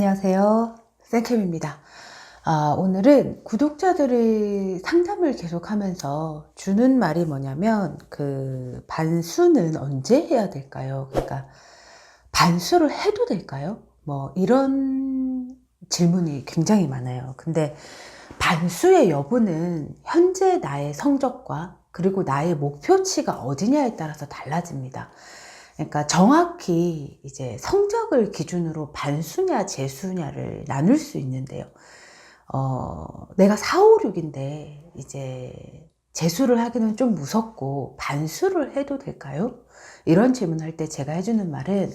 안녕하세요. 쌤캠입니다. 오늘은 구독자들이 상담을 계속하면서 주는 말이 뭐냐면 반수는 언제 해야 될까요? 그러니까 반수를 해도 될까요? 뭐 이런 질문이 굉장히 많아요. 근데 반수의 여부는 현재 나의 성적과 그리고 나의 목표치가 어디냐에 따라서 달라집니다. 그러니까 정확히 이제 성적을 기준으로 반수냐 재수냐를 나눌 수 있는데요. 내가 4, 5, 6인데 이제 재수를 하기는 좀 무섭고 반수를 해도 될까요? 이런 질문을 할 때 제가 해주는 말은,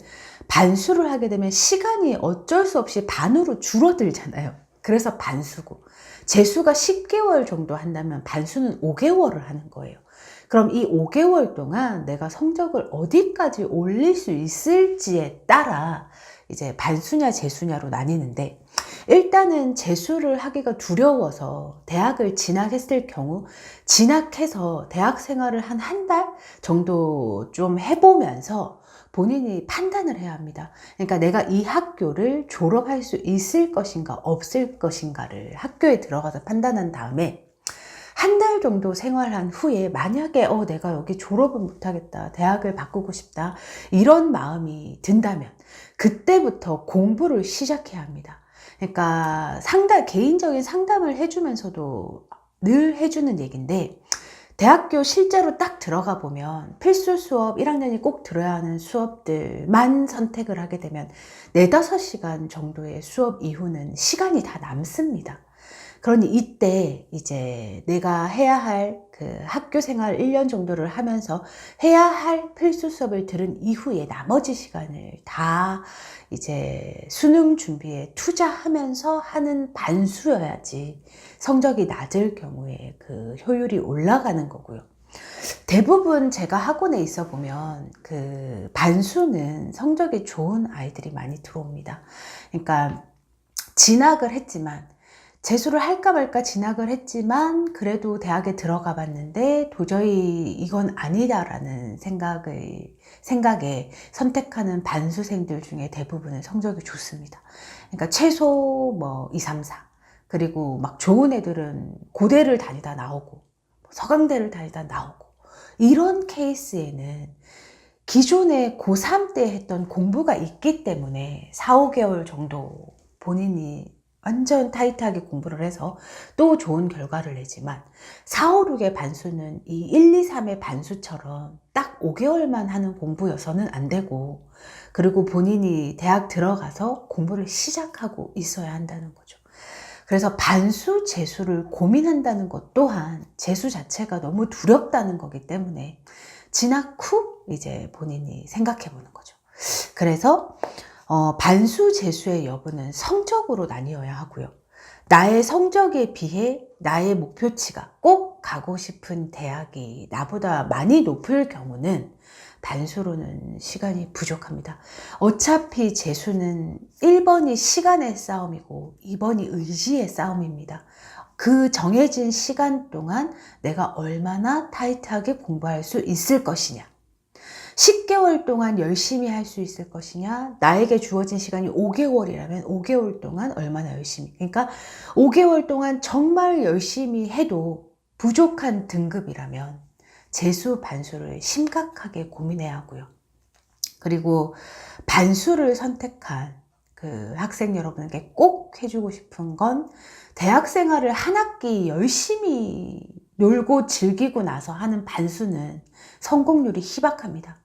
반수를 하게 되면 시간이 어쩔 수 없이 반으로 줄어들잖아요. 그래서 반수고, 재수가 10개월 정도 한다면 반수는 5개월을 하는 거예요. 그럼 이 5개월 동안 내가 성적을 어디까지 올릴 수 있을지에 따라 이제 반수냐 재수냐로 나뉘는데, 일단은 재수를 하기가 두려워서 대학을 진학했을 경우, 진학해서 대학 생활을 한 달 정도 좀 해보면서 본인이 판단을 해야 합니다. 그러니까 내가 이 학교를 졸업할 수 있을 것인가 없을 것인가를 학교에 들어가서 판단한 다음에, 한 달 정도 생활한 후에 만약에 내가 여기 졸업은 못하겠다, 대학을 바꾸고 싶다, 이런 마음이 든다면 그때부터 공부를 시작해야 합니다. 그러니까 개인적인 상담을 해주면서도 늘 해주는 얘기인데, 대학교 실제로 딱 들어가 보면 필수 수업 1학년이 꼭 들어야 하는 수업들만 선택을 하게 되면 4-5시간 정도의 수업 이후는 시간이 다 남습니다. 그러니 이때 이제 내가 해야 할 학교 생활 1년 정도를 하면서 해야 할 필수 수업을 들은 이후에 나머지 시간을 다 이제 수능 준비에 투자하면서 하는 반수여야지 성적이 낮을 경우에 효율이 올라가는 거고요. 대부분 제가 학원에 있어 보면 반수는 성적이 좋은 아이들이 많이 들어옵니다. 그러니까 진학을 했지만, 재수를 할까 말까 진학을 했지만 그래도 대학에 들어가 봤는데 도저히 이건 아니다라는 생각에 선택하는 반수생들 중에 대부분은 성적이 좋습니다. 그러니까 최소 2, 3, 4. 그리고 막 좋은 애들은 고대를 다니다 나오고 서강대를 다니다 나오고, 이런 케이스에는 기존에 고3 때 했던 공부가 있기 때문에 4, 5개월 정도 본인이 완전 타이트하게 공부를 해서 또 좋은 결과를 내지만, 4, 5, 6의 반수는 이 1, 2, 3의 반수처럼 딱 5개월만 하는 공부여서는 안 되고, 그리고 본인이 대학 들어가서 공부를 시작하고 있어야 한다는 거죠. 그래서 반수, 재수를 고민한다는 것 또한 재수 자체가 너무 두렵다는 거기 때문에 진학 후 이제 본인이 생각해 보는 거죠. 그래서 반수, 재수의 여부는 성적으로 나뉘어야 하고요. 나의 성적에 비해 나의 목표치가, 꼭 가고 싶은 대학이 나보다 많이 높을 경우는 반수로는 시간이 부족합니다. 어차피 재수는 1번이 시간의 싸움이고 2번이 의지의 싸움입니다. 그 정해진 시간 동안 내가 얼마나 타이트하게 공부할 수 있을 것이냐, 10개월 동안 열심히 할 수 있을 것이냐, 나에게 주어진 시간이 5개월이라면 5개월 동안 얼마나 열심히, 그러니까 5개월 동안 정말 열심히 해도 부족한 등급이라면 재수, 반수를 심각하게 고민해야 하고요. 그리고 반수를 선택한 학생 여러분에게 꼭 해주고 싶은 건, 대학 생활을 한 학기 열심히 놀고 즐기고 나서 하는 반수는 성공률이 희박합니다.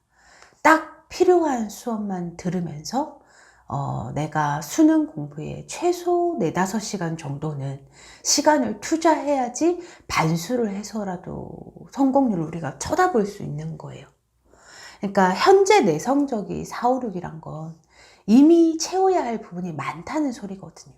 딱 필요한 수업만 들으면서 내가 수능 공부에 최소 4-5시간 정도는 시간을 투자해야지 반수를 해서라도 성공률을 우리가 쳐다볼 수 있는 거예요. 그러니까 현재 내 성적이 4, 5, 6이란 건 이미 채워야 할 부분이 많다는 소리거든요.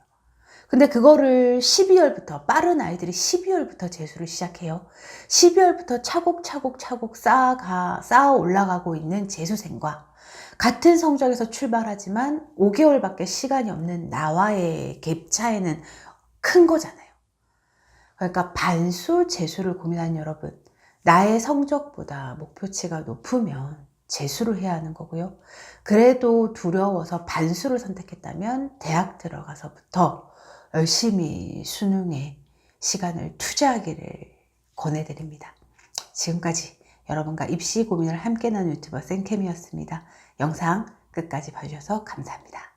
근데 그거를 12월부터, 빠른 아이들이 12월부터 재수를 시작해요. 12월부터 차곡차곡 쌓아 올라가고 있는 재수생과 같은 성적에서 출발하지만 5개월밖에 시간이 없는 나와의 갭 차이는 큰 거잖아요. 그러니까 반수, 재수를 고민하는 여러분, 나의 성적보다 목표치가 높으면 재수를 해야 하는 거고요. 그래도 두려워서 반수를 선택했다면 대학 들어가서부터 열심히 수능에 시간을 투자하기를 권해드립니다. 지금까지 여러분과 입시 고민을 함께 나눈 유튜버 생캠이었습니다. 영상 끝까지 봐주셔서 감사합니다.